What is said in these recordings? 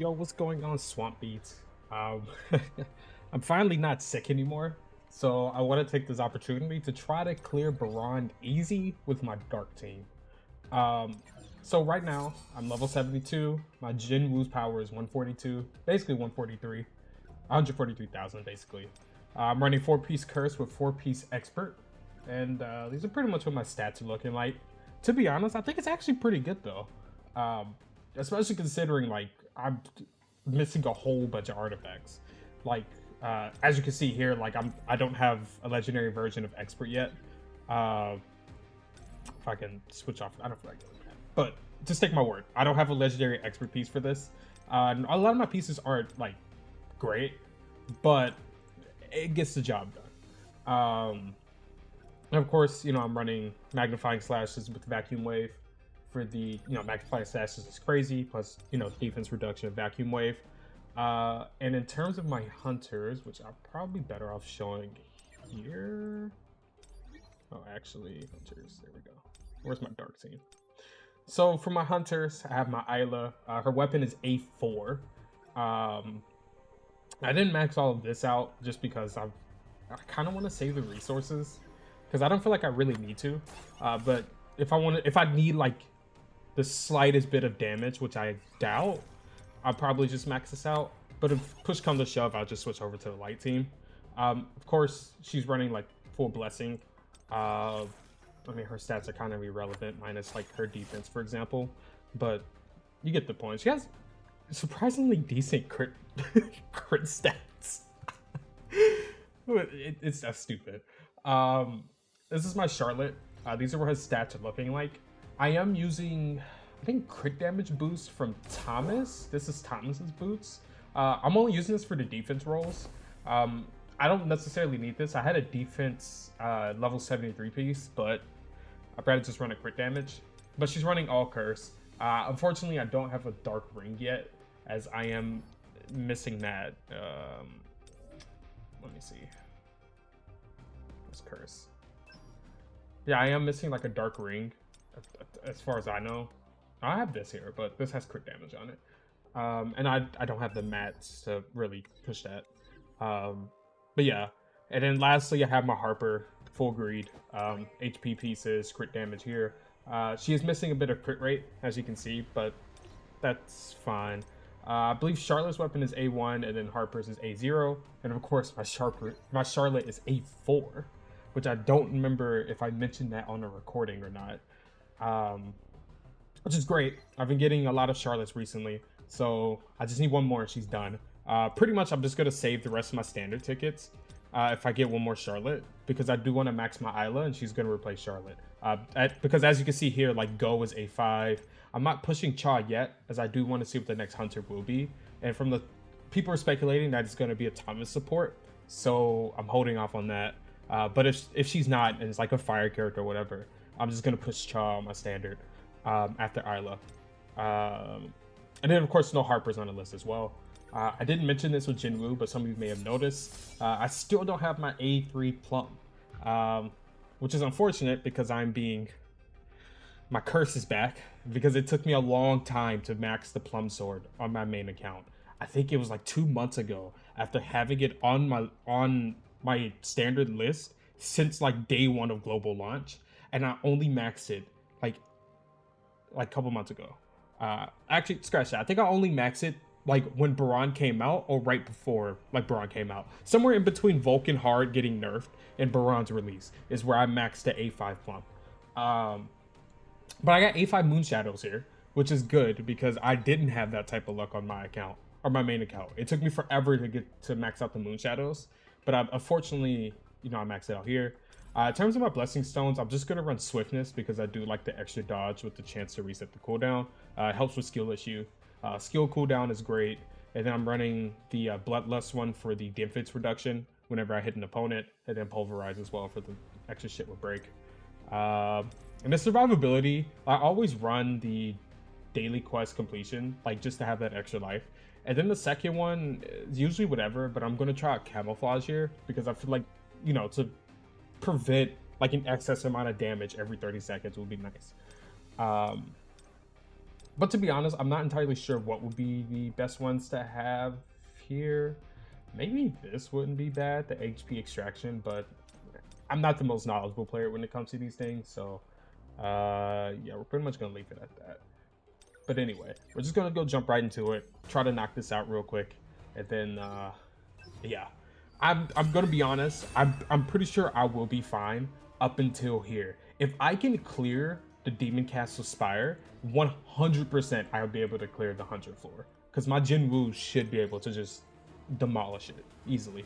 Yo, what's going on, Swamp Beats? Um, I'm finally not sick anymore, so I want to take this opportunity to try to clear Baran easy with my Dark team. Um, so right now, I'm level 72. My Jin Wu's power is 142, basically 143, 143,000 basically. I'm running 4-piece Curse with 4-piece Expert, and these are pretty much what my stats are looking like. To be honest, I think it's actually pretty good though. Um, Especially considering like I'm missing a whole bunch of artifacts. Like as you can see here, like I don't have a legendary version of Expert yet. Uh, if I can switch off, I don't feel like doing that. But just take my word, I don't have a legendary Expert piece for this. A lot of my pieces aren't like great, but it gets the job done. And of course, I'm running magnifying slashes with vacuum wave for the, magnifying slashes is crazy, plus, defense reduction of vacuum wave. And in terms of my hunters, which I'm probably better off showing here. Oh, actually, hunters, there we go. Where's my dark team? So for my hunters, I have my Isla. Her weapon is A4. I didn't max all of this out just because I kind of want to save the resources because I don't feel like I really need to. But if I need like the slightest bit of damage, which I doubt, I'll probably just max this out. But if push comes to shove, I'll just switch over to the light team. Of course, she's running like full blessing. I mean, her stats are kind of irrelevant, minus like her defense, for example. But you get the point. She has surprisingly decent crit crit stats. It's that stupid. This is my Charlotte. These are what her stats are looking like. I am using, I think, crit damage boost from Thomas. This is Thomas's boots. I'm only using this for the defense rolls. I don't necessarily need this. I had a defense level 73 piece, but I'd rather just run a crit damage. But she's running all curse. Unfortunately, I don't have a dark ring yet, as I am missing that. Let me see. What's curse? Yeah, I am missing like a dark ring, as far as I know. I have this here, but this has crit damage on it. And I don't have the mats to really push that. But yeah, and then lastly, I have my Harper, full greed, HP pieces, crit damage here. She is missing a bit of crit rate, as you can see, but that's fine. I believe Charlotte's weapon is A1, and then Harper's is A0, and of course my Charlotte is A4, which I don't remember if I mentioned that on a recording or not. Which is great. I've been getting a lot of Charlottes recently, so I just need one more and she's done. Pretty much I'm just going to save the rest of my standard tickets if I get one more Charlotte, because I do want to max my Isla and she's going to replace Charlotte. Because as you can see here, like Go is A5. I'm not pushing Cha yet, as I do want to see what the next Hunter will be. And from the people are speculating that it's going to be a Thomas support, so I'm holding off on that. But if she's not and it's like a fire character or whatever, I'm just going to push Cha on my standard after Isla. And then of course no Harper's on the list as well. I didn't mention this with Jinwoo, but some of you may have noticed. I still don't have my A3 Plum, which is unfortunate because my curse is back, because it took me a long time to max the Plum Sword on my main account. I think it was like 2 months ago, after having it on my standard list since like day one of global launch, and I only maxed it like a couple months ago. Actually, scratch that. I think I only maxed it like when Baran came out, or right before like Baran came out. Somewhere in between Vulcan Hard getting nerfed and Baran's release is where I maxed the A5 Plum. But I got A5 Moon Shadows here, which is good because I didn't have that type of luck on my account, or my main account. It took me forever to get to max out the Moon Shadows, but unfortunately, I maxed it out here. In terms of my Blessing Stones, I'm just going to run Swiftness because I do like the extra dodge with the chance to reset the cooldown. It helps with skill issue. Skill cooldown is great. And then I'm running the Bloodlust one for the defense reduction whenever I hit an opponent, and then Pulverize as well for the extra shit with break. And the survivability, I always run the daily quest completion, like just to have that extra life. And then the second one is usually whatever, but I'm going to try out Camouflage here because I feel like, to prevent like an excess amount of damage every 30 seconds would be nice. But But to be honest, I'm not entirely sure what would be the best ones to have here. Maybe this wouldn't be bad, the HP extraction, but I'm not the most knowledgeable player when it comes to these things, so yeah, we're pretty much gonna leave it at that. But anyway, we're just gonna go jump right into it, try to knock this out real quick, and then yeah. I'm gonna be honest, I'm pretty sure I will be fine up until here. If I can clear the Demon Castle Spire, 100% I'll be able to clear the 100 floor. Because my Jin Woo should be able to just demolish it easily.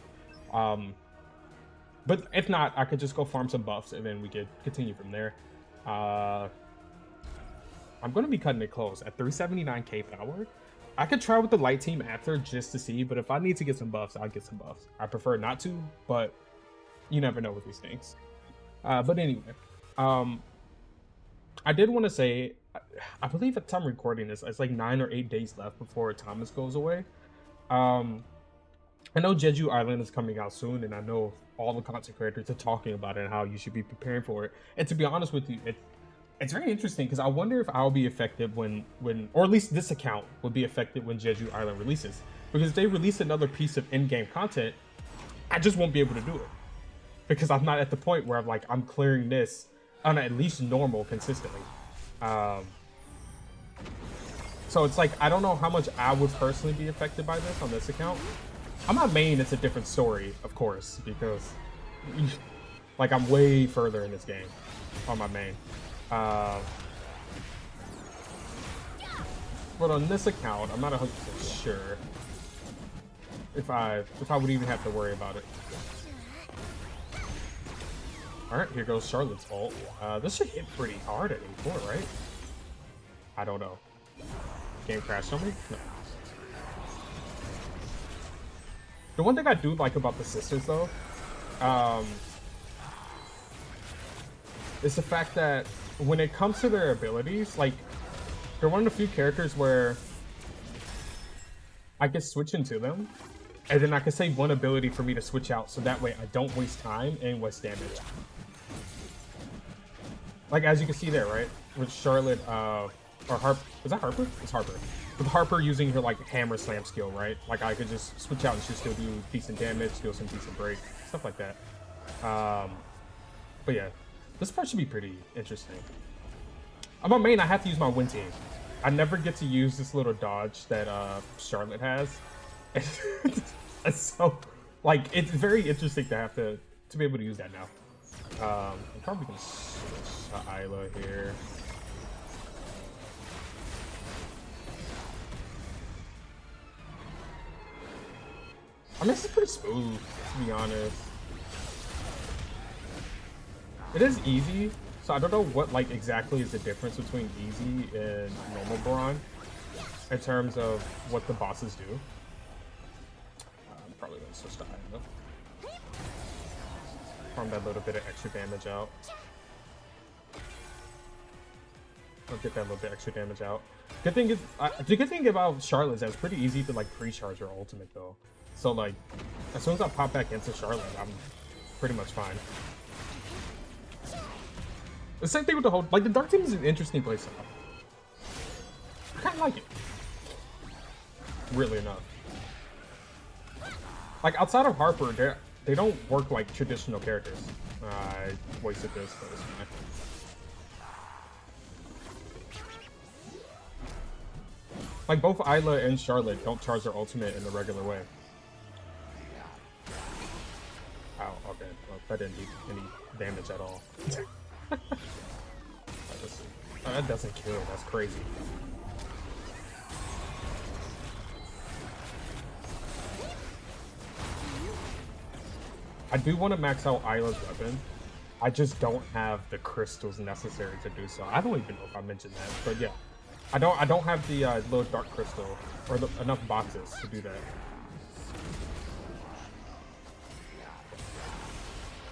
But if not, I could just go farm some buffs and then we could continue from there. I'm going to be cutting it close at 379k power. I could try with the light team after just to see, but if I need to get some buffs, I'll get some buffs. I prefer not to, but you never know with these things. But anyway, I did want to say, I believe at the time I'm recording this, it's like 9 or 8 days left before Thomas goes away. I know Jeju Island is coming out soon, and I know all the content creators are talking about it and how you should be preparing for it. And to be honest with you, it's very interesting because I wonder if I'll be affected when, or at least this account will be affected when Jeju Island releases. Because if they release another piece of in-game content, I just won't be able to do it. Because I'm not at the point where I'm clearing this on at least normal consistently. So it's like, I don't know how much I would personally be affected by this on this account. On my main, it's a different story, of course, because like I'm way further in this game on my main. But on this account, I'm not 100% sure if I would even have to worry about it. All right, here goes Charlotte's ult. This should hit pretty hard at 84, right? I don't know. Game crashed on me? No. The one thing I do like about the sisters, though, is the fact that when it comes to their abilities, like, they're one of the few characters where I can switch into them, and then I can save one ability for me to switch out, so that way I don't waste time and waste damage. Like, as you can see there, right? With Charlotte, or Harper. Is that Harper? It's Harper. With Harper using her, like, hammer slam skill, right? Like, I could just switch out and she'll still do decent damage, still some decent break, stuff like that. But yeah, this part should be pretty interesting. On my main, I have to use my win team. I never get to use this little dodge that Charlotte has. It's so, like, it's very interesting to have to be able to use that now. I'm probably gonna switch to Isla here. I mean, this is pretty smooth, to be honest. It is easy, so I don't know what, like, exactly is the difference between easy and normal Baran in terms of what the bosses do. I'm probably gonna switch to Isla. Farm that little bit of extra damage out. I'll get that little bit extra damage out. Good thing is, the good thing about Charlotte is that it's pretty easy to, like, pre-charge her ultimate, though. So, like, as soon as I pop back into Charlotte, I'm pretty much fine. The same thing with the whole, like, the Dark Team is an interesting playstyle. I kind of like it. Weirdly enough. Like, outside of Harper, they don't work like traditional characters. I wasted this, but it's fine. Like, both Isla and Charlotte don't charge their ultimate in the regular way. Ow, okay. Well, that didn't do any damage at all. That doesn't kill. That's crazy. I do want to max out Isla's weapon. I just don't have the crystals necessary to do so. I don't even know if I mentioned that, but yeah. I don't have the little dark crystal or enough boxes to do that.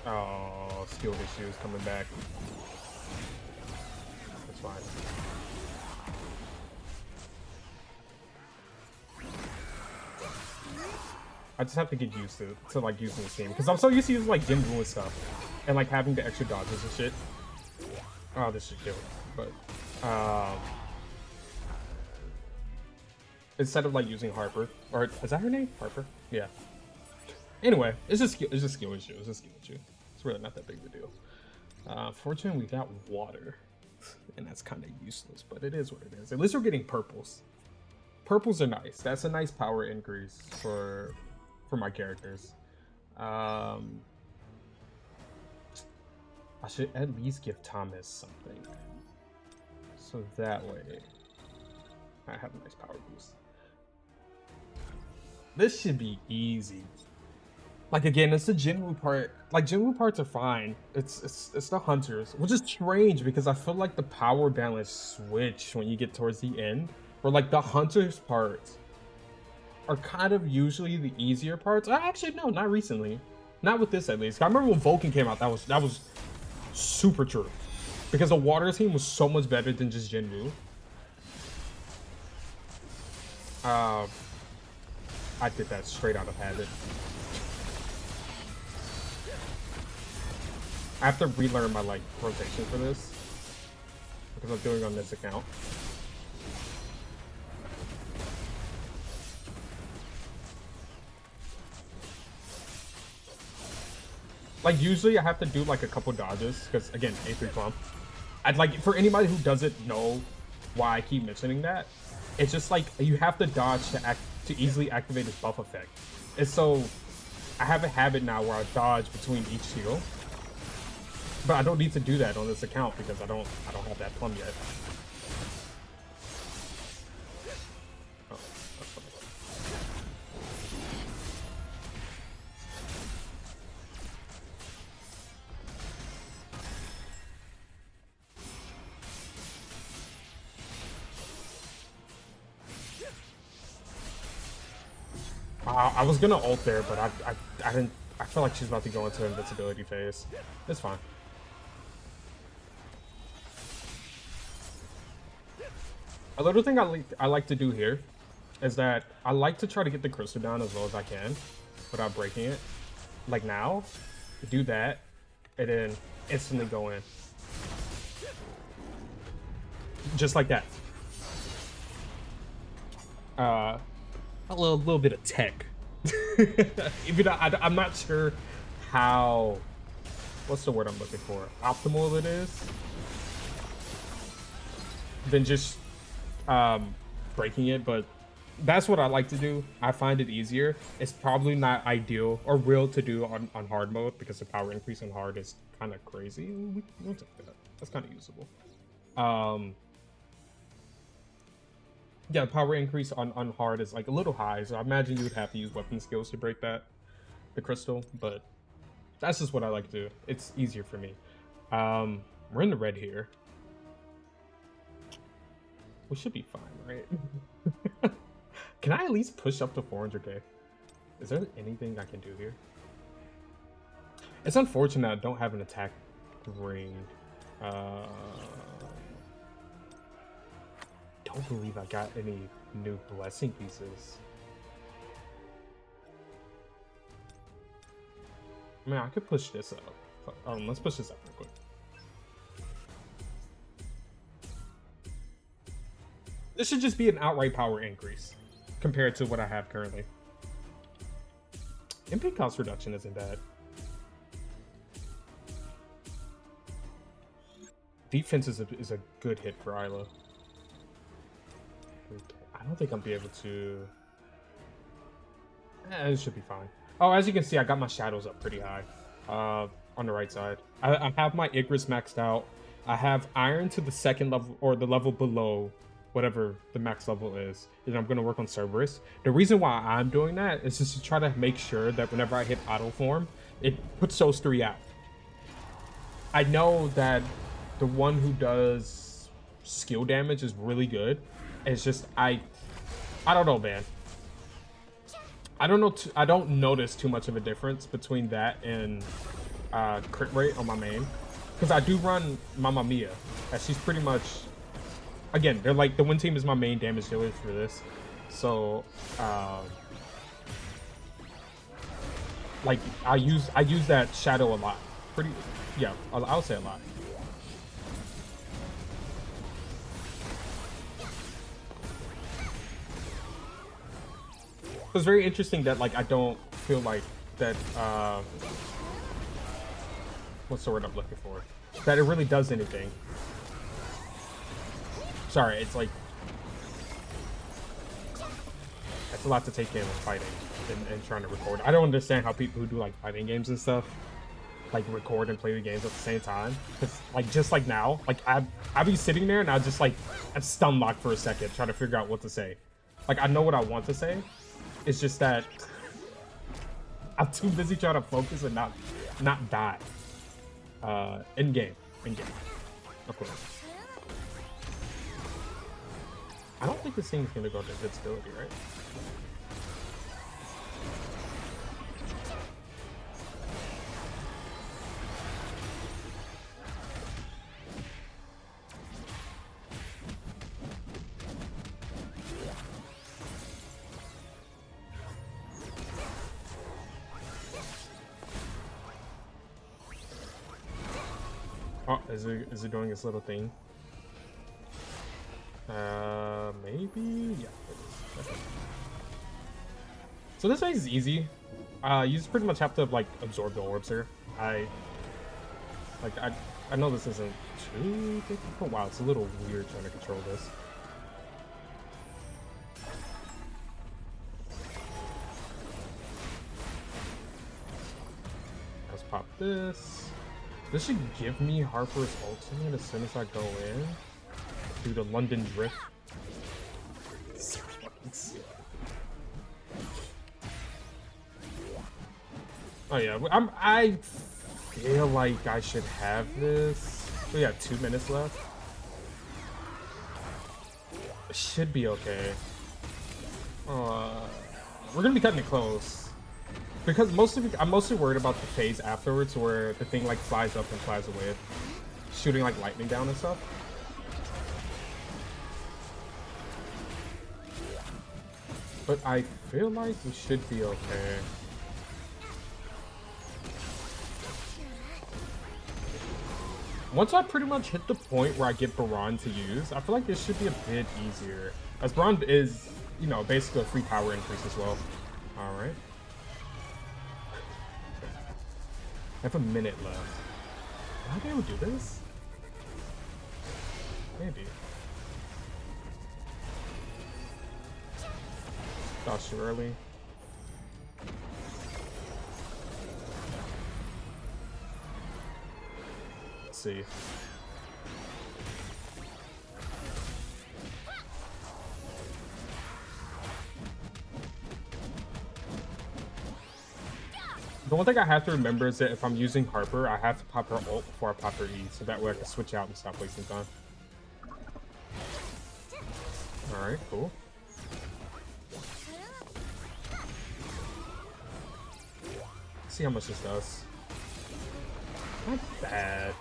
Oh, skill issues coming back. That's fine. I just have to get used to like using this game because I'm so used to using like Jin Woo and stuff, and like having the extra dodges and shit. Oh, this should kill. But instead of like using Harper, or is that her name? Harper? Yeah. Anyway, it's just skill issue. It's a skill issue. It's really not that big of a deal. Fortunately, we got water, and that's kind of useless, but it is what it is. At least we're getting purples. Purples are nice. That's a nice power increase for my characters. I should at least give Thomas something, so that way I have a nice power boost. This should be easy. Like, again, it's the Jinwoo part. Like, Jinwoo parts are fine. It's the hunters, which is strange because I feel like the power balance switch when you get towards the end, where like the hunters parts are kind of usually the easier parts. Actually, no, not recently. Not with this, at least. I remember when Vulcan came out, that was super true, because the water team was so much better than just Jinwoo. I did that straight out of habit. I have to relearn my like rotation for this because I'm doing it on this account. Like, usually I have to do like a couple dodges because, again, A3 clump. I'd like, for anybody who doesn't know why I keep mentioning that, it's just like you have to dodge to easily activate his buff effect. And so I have a habit now where I dodge between each heal. But I don't need to do that on this account because I don't have that plum yet. Oh, that's funny. I was gonna ult there, but I didn't. I feel like she's about to go into invincibility phase. It's fine. A little thing I like to do here is that I like to try to get the crystal down as low as I can without breaking it. Like now, do that, and then instantly go in. Just like that. A little bit of tech. Even though I'm not sure how, what's the word I'm looking for? Optimal it is. Than just breaking it, but that's what I like to do. I find it easier. It's probably not ideal or real to do on hard mode because the power increase on hard is kind of crazy. We'll take that. That's kind of usable. Yeah, power increase on hard is like a little high, so I imagine you would have to use weapon skills to break that, the crystal, but that's just what I like to do. It's easier for me. We're in the red here. We should be fine, right? Can I at least push up to 400k? Is there anything I can do here? It's unfortunate I don't have an attack ring. Don't believe I got any new blessing pieces. I mean, I could push this up. Let's push this up real quick. This should just be an outright power increase compared to what I have currently. MP cost reduction isn't bad. Defense is a good hit for Isla. I don't think I'll be able to. It should be fine. Oh, as you can see, I got my shadows up pretty high on the right side. I have my Igris maxed out. I have Iron to the second level, or the level below whatever the max level is. And I'm going to work on Cerberus. The reason why I'm doing that is just to try to make sure that whenever I hit auto form, it puts those three out. I know that the one who does skill damage is really good. It's just I don't know, man. I don't know. I don't notice too much of a difference between that and crit rate on my main, because I do run Mamma Mia, and she's pretty much, again, they're like, the win team is my main damage dealer for this, so like I use that shadow a lot. Yeah, I'll say a lot. It's very interesting that like I don't feel like that. What's the word I'm looking for? That it really does anything. Sorry, it's like it's a lot to take in with fighting and trying to record. I don't understand how people who do like fighting games and stuff like record and play the games at the same time. Cause like just like now, like I be sitting there and I just like I'm stun locked for a second trying to figure out what to say. Like I know what I want to say. It's just that I'm too busy trying to focus and not die. In game, of course. I don't think this thing's gonna go to invincibility, right? Oh, is it doing its little thing? Maybe? Yeah, it is. Okay. So this phase is easy. You just pretty much have to like absorb the orbs here. I know this isn't too difficult. Wow, it's a little weird trying to control this. Let's pop this. This should give me Harper's ultimate as soon as I go in. Do the London Drift. Oh yeah, I feel like I should have this. We got 2 minutes left. It should be okay. We're gonna be cutting it close. Because I'm mostly worried about the phase afterwards where the thing like flies up and flies away, shooting like lightning down and stuff. But I feel like we should be okay. Once I pretty much hit the point where I get Baran to use, I feel like this should be a bit easier. As Baran is, you know, basically a free power increase as well. Alright. I have a minute left. Will I be able to do this? Maybe. Dodge too early. Let's see. The one thing I have to remember is that if I'm using Harper, I have to pop her ult before I pop her E, so that way I can switch out and stop wasting time. Alright, cool. Let's see how much this does. Not bad.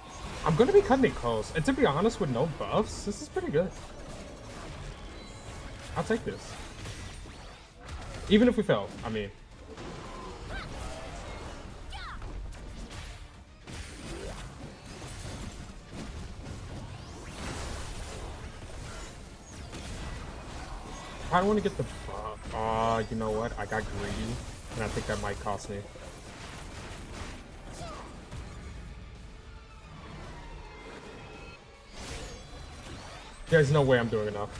I'm gonna be cutting it close. And to be honest, with no buffs, this is pretty good. I'll take this. Even if we fail, I mean. I don't want to get the buff. You know what? I got greedy, and I think that might cost me. There's no way I'm doing enough.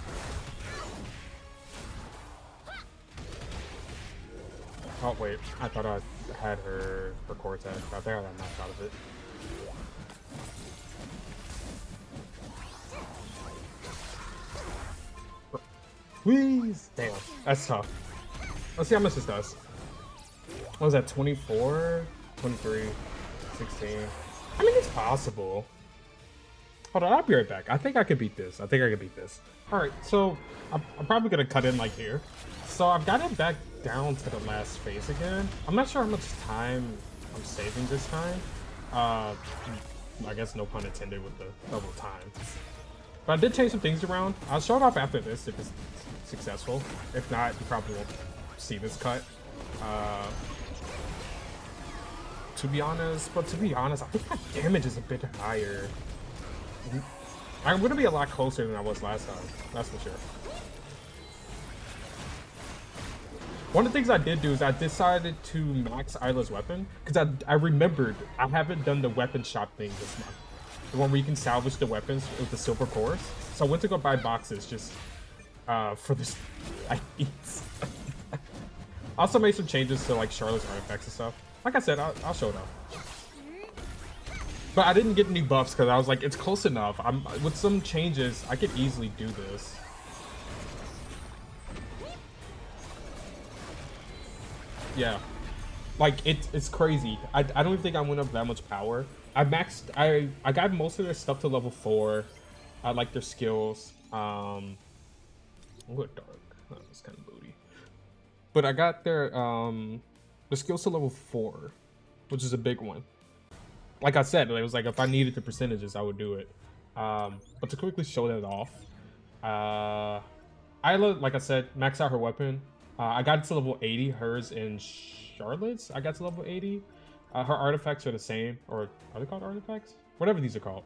Oh wait, I thought I had her core attack. I think I got knocked out of it. Please! Damn, that's tough. Let's see how much this does. What was that, 24? 23, 16. I mean, it's possible. Hold on, I'll be right back. I think I could beat this. Alright, so I'm probably going to cut in like here. So I've got it back down to the last phase again. I'm not sure how much time I'm saving this time. I guess no pun intended with the double time. But I did change some things around. I'll show it off after this if it's successful. If not, you probably won't see this cut. To be honest, I think my damage is a bit higher. I'm gonna be a lot closer than I was last time. That's for sure. One of the things I did do is I decided to max Isla's weapon because I remembered I haven't done the weapon shop thing this month. The one where you can salvage the weapons with the silver cores. So I went to go buy boxes just for this. I also made some changes to like Charlotte's artifacts and stuff. Like I said, I'll show it off. But I didn't get any buffs because I was like, it's close enough. With some changes, I could easily do this. Yeah, like it's crazy. I don't even think I went up that much power. I got most of their stuff to level 4. I like their skills. I'm going dark. Oh, that's kind of booty. But I got their the skills to level 4, which is a big one. Like I said, it was like if I needed the percentages, I would do it. But to quickly show that off, Isla, like I said, max out her weapon. I got it to level 80. Hers and Charlotte's, I got to level 80. Her artifacts are the same, or are they called artifacts? Whatever these are called.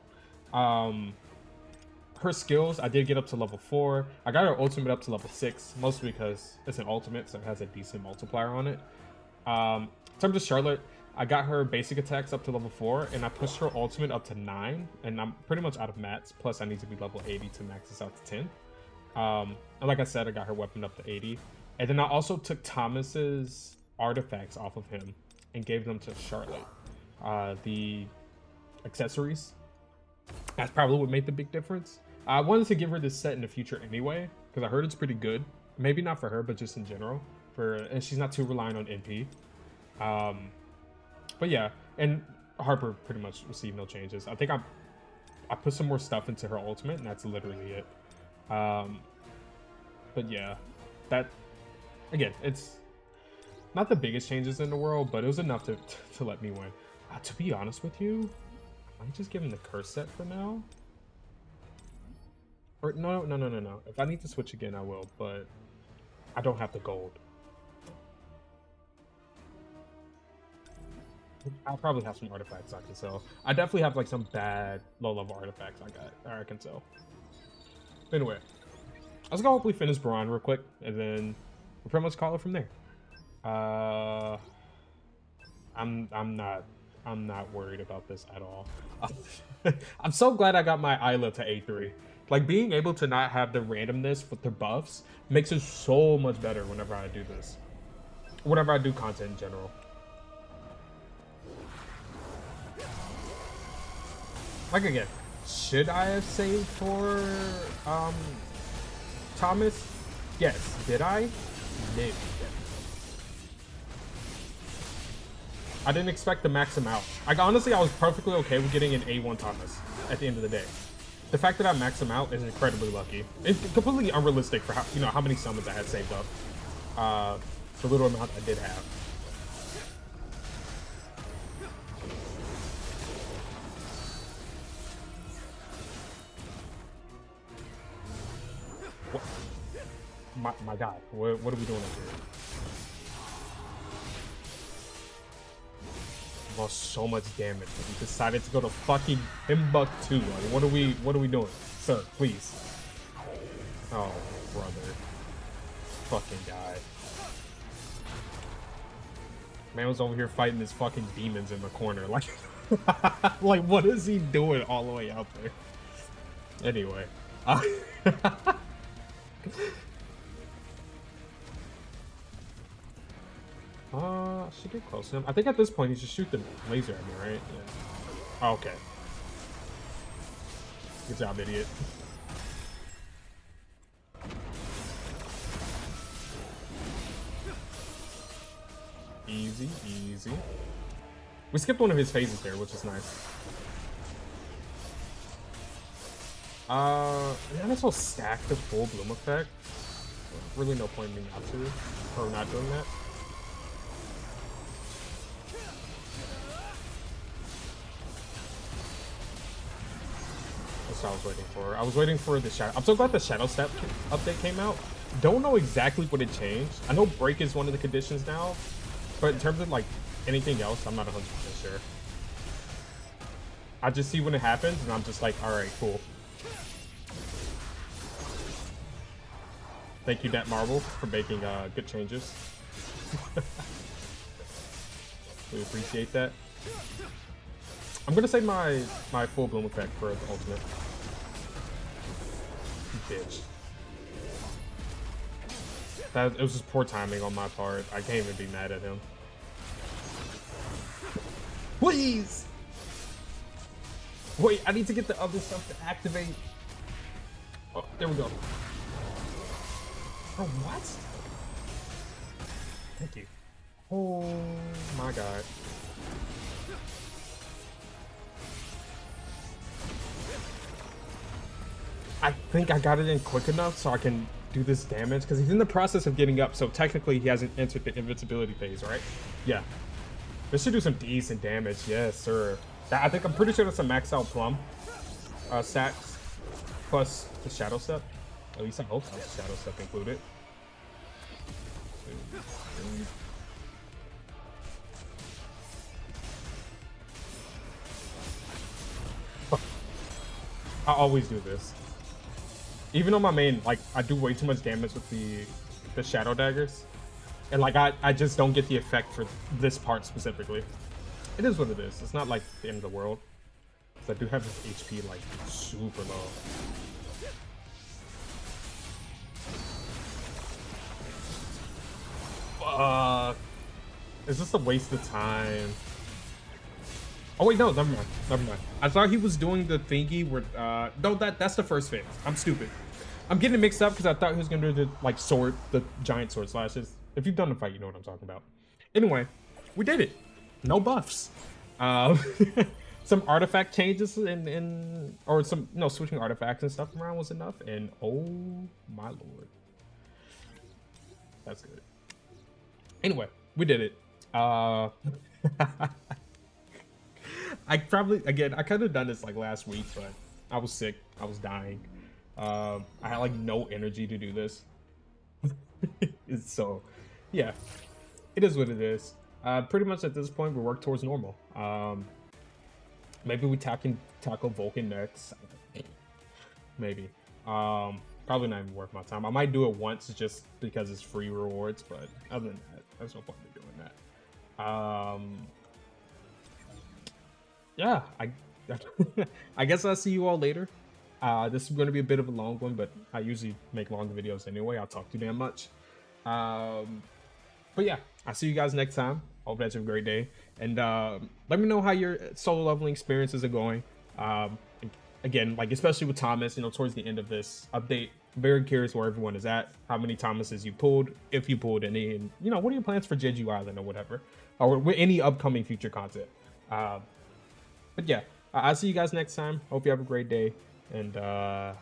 Her skills, I did get up to level 4. I got her ultimate up to level 6, mostly because it's an ultimate, so it has a decent multiplier on it. In terms of Charlotte, I got her basic attacks up to level 4, and I pushed her ultimate up to 9, and I'm pretty much out of mats. Plus, I need to be level 80 to max this out to 10. And like I said, I got her weapon up to 80. And then I also took Thomas's artifacts off of him and gave them to Charlotte. The accessories. That's probably what made the big difference. I wanted to give her this set in the future anyway, because I heard it's pretty good. Maybe not for her, but just in general. And she's not too reliant on MP. But yeah, and Harper pretty much received no changes. I think I put some more stuff into her ultimate, and that's literally it. But yeah, that... Again, it's not the biggest changes in the world, but it was enough to let me win. To be honest with you, I'm just giving the curse set for now. Or no. If I need to switch again, I will, but I don't have the gold. I'll probably have some artifacts I can sell. I definitely have like some bad low-level artifacts I can sell. Anyway, let's go hopefully finish Baran real quick, and then we'll pretty much call it from there. I'm not worried about this at all. I'm so glad I got my Isla to A3. Like, being able to not have the randomness with the buffs makes it so much better whenever I do this. Whenever I do content in general. Like, again, should I have saved for Thomas? Yes. Did I? No. I didn't expect to max him out. Like, honestly, I was perfectly okay with getting an A1 Thomas at the end of the day. The fact that I maxed him out is incredibly lucky. It's completely unrealistic for how many summons I had saved up. The little amount I did have. What? My God, what are we doing up here? Lost so much damage. We decided to go to fucking Timbuktu. Like, what are we doing? Sir, please. Oh, brother. Fucking guy. Man was over here fighting his fucking demons in the corner. Like, like, what is he doing all the way out there? Anyway. Should get close to him. I think at this point he should shoot the laser at me, right? Yeah. Oh, okay. Good job, idiot. Easy, easy. We skipped one of his phases there, which is nice. Yeah, this will stack the full bloom effect. Really no point in me not to, or not doing that. That's what I was waiting for. I was waiting for the shadow. I'm so glad the shadow step update came out. Don't know exactly what it changed. I know break is one of the conditions now, but in terms of like anything else, I'm not 100% sure. I just see when it happens, and I'm just like, all right, cool. Thank you, Net Marble, for making good changes. We appreciate that. I'm gonna save my full bloom effect for the ultimate. Bitch. It was just poor timing on my part. I can't even be mad at him. Please! Wait, I need to get the other stuff to activate. Oh, there we go. Oh, what? Thank you. Oh my god. I think I got it in quick enough so I can do this damage because he's in the process of getting up, so technically he hasn't entered the invincibility phase, right? Yeah. This should do some decent damage, yes, sir. I'm pretty sure that's a max out plum. Sacks plus the shadow step. At least I hope the shadow step included. I always do this. Even on my main, like, I do way too much damage with the shadow daggers. And like I just don't get the effect for this part specifically. It is what it is. It's not like the end of the world. Because I do have this HP like super low. It's just a waste of time. Oh wait, no, never mind. Never mind. I thought he was doing the thingy where no, that's the first phase. I'm stupid. I'm getting mixed up because I thought he was gonna do the like sword, the giant sword slashes. If you've done the fight, you know what I'm talking about. Anyway, we did it. No buffs. Some artifact changes or some switching artifacts and stuff around was enough. And oh my lord, that's good. Anyway, we did it. I could have done this like last week, but I was sick. I was dying. I had like no energy to do this. So yeah, it is what it is. Pretty much at this point we work towards normal. Maybe we tackle Vulcan next. Maybe. Probably not even worth my time. I might do it once just because it's free rewards, but other than that, there's no point in doing that. Yeah, I guess I'll see you all later. This is going to be a bit of a long one, but I usually make long videos anyway. I'll talk too damn much. But yeah, I'll see you guys next time. Hope that you have a great day. And let me know how your solo leveling experiences are going. Again, like especially with Thomas, towards the end of this update, very curious where everyone is at, how many Thomases you pulled, if you pulled any, and what are your plans for Jeju Island or whatever, or any upcoming future content. But yeah, I'll see you guys next time. Hope you have a great day, and yeah.